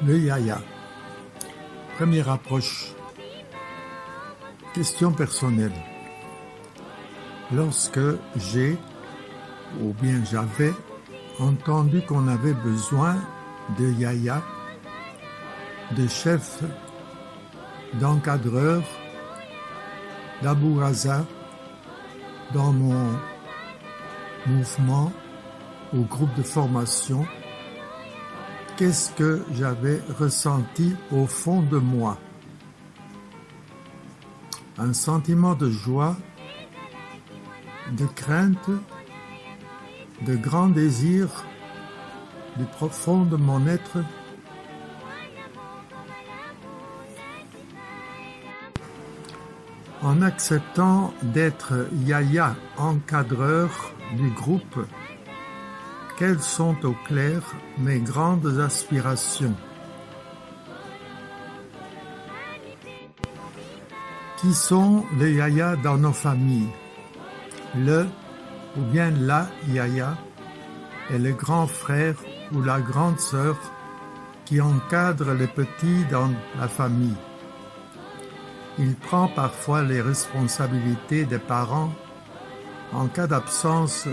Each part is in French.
Le yaya. Première approche. Question personnelle. Lorsque j'ai, ou bien j'avais, entendu qu'on avait besoin de yaya, de chef, d'encadreur, d'abouraza dans mon mouvement ou groupe de formation, qu'est-ce que j'avais ressenti au fond de moi? Un sentiment de joie, de crainte, de grand désir du profond de mon être. En acceptant d'être yaya encadreur du groupe, quelles sont au clair mes grandes aspirations? Qui sont les yayas dans nos familles? Le ou bien la yaya est le grand frère ou la grande sœur qui encadre les petits dans la famille. Il prend parfois les responsabilités des parents en cas d'absence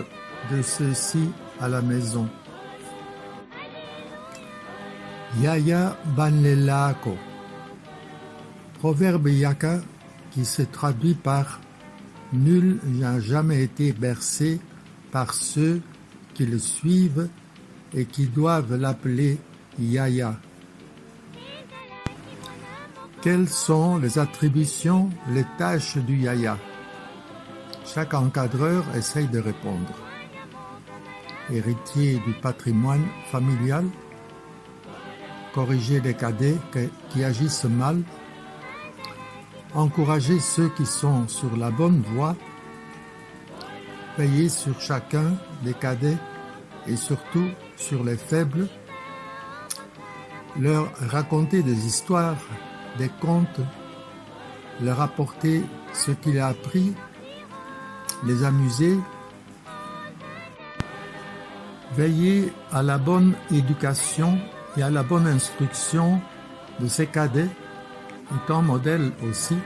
de ceux-ci à la maison. Yaya banlelako. Proverbe yaka qui se traduit par « Nul n'a jamais été bercé par ceux qui le suivent et qui doivent l'appeler yaya ». Quelles sont les attributions, les tâches du yaya? Chaque encadreur essaye de répondre. Héritier du patrimoine familial, corriger les cadets qui agissent mal, encourager ceux qui sont sur la bonne voie, veiller sur chacun des cadets et surtout sur les faibles, leur raconter des histoires, des contes, leur apporter ce qu'il a appris, les amuser, veiller à la bonne éducation et à la bonne instruction de ses cadets, étant modèle aussi,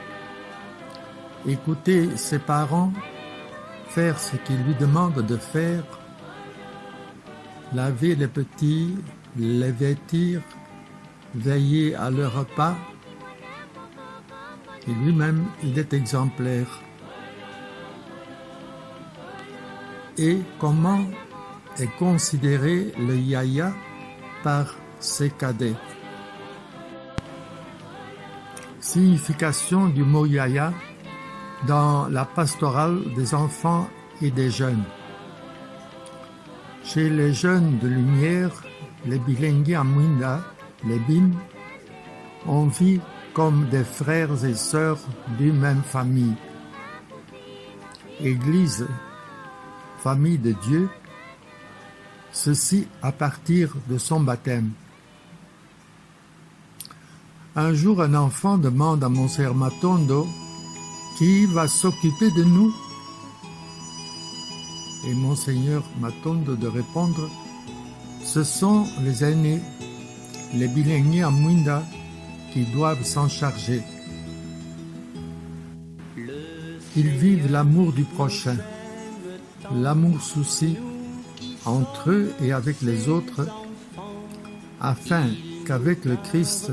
écouter ses parents, faire ce qu'ils lui demandent de faire, laver les petits, les vêtir, veiller à leur repas. Et lui-même, il est exemplaire. Et comment est considéré le yaya par ses cadets? Signification du mot yaya dans la pastorale des enfants et des jeunes. Chez les jeunes de lumière, les Bilengi Amwinda, les BIM, on vit comme des frères et sœurs d'une même famille. Église, famille de Dieu, ceci à partir de son baptême. Un jour, un enfant demande à Monseigneur Matondo qui va s'occuper de nous. Et Monseigneur Matondo de répondre, ce sont les aînés, les Bilengi Amwinda, qui doivent s'en charger. Ils vivent l'amour du prochain, l'amour-souci entre eux et avec les autres, afin qu'avec le Christ,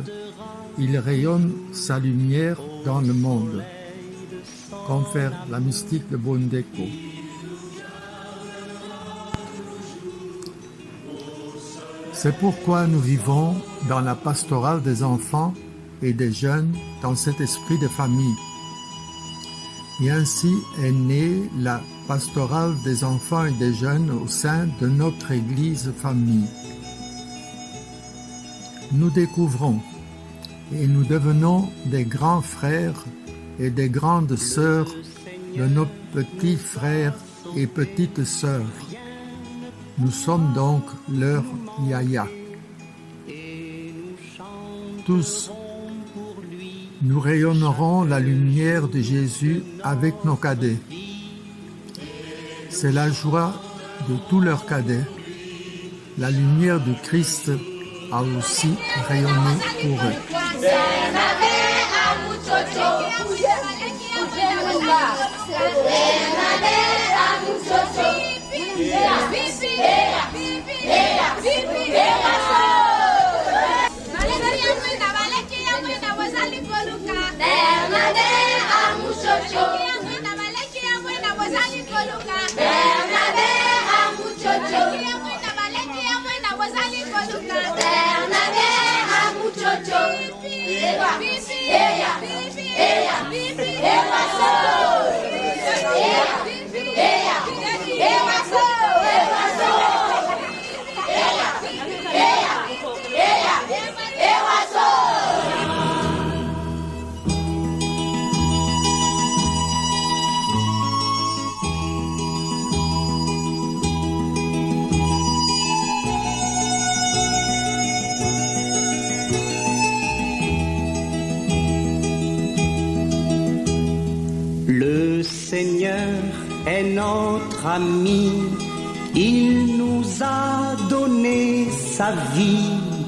il rayonne sa lumière dans le monde, confère la mystique de Bondeko. C'est pourquoi nous vivons dans la pastorale des enfants et des jeunes dans cet esprit de famille. Et ainsi est née la pastorale des enfants et des jeunes au sein de notre Église famille. Nous découvrons et nous devenons des grands frères et des grandes sœurs de nos petits frères et petites sœurs. Nous sommes donc leurs yaya. Tous, nous rayonnerons la lumière de Jésus avec nos cadets. C'est la joie de tous leurs cadets, la lumière du Christ a aussi rayonné pour eux. Le Seigneur est notre ami, il nous a donné sa vie.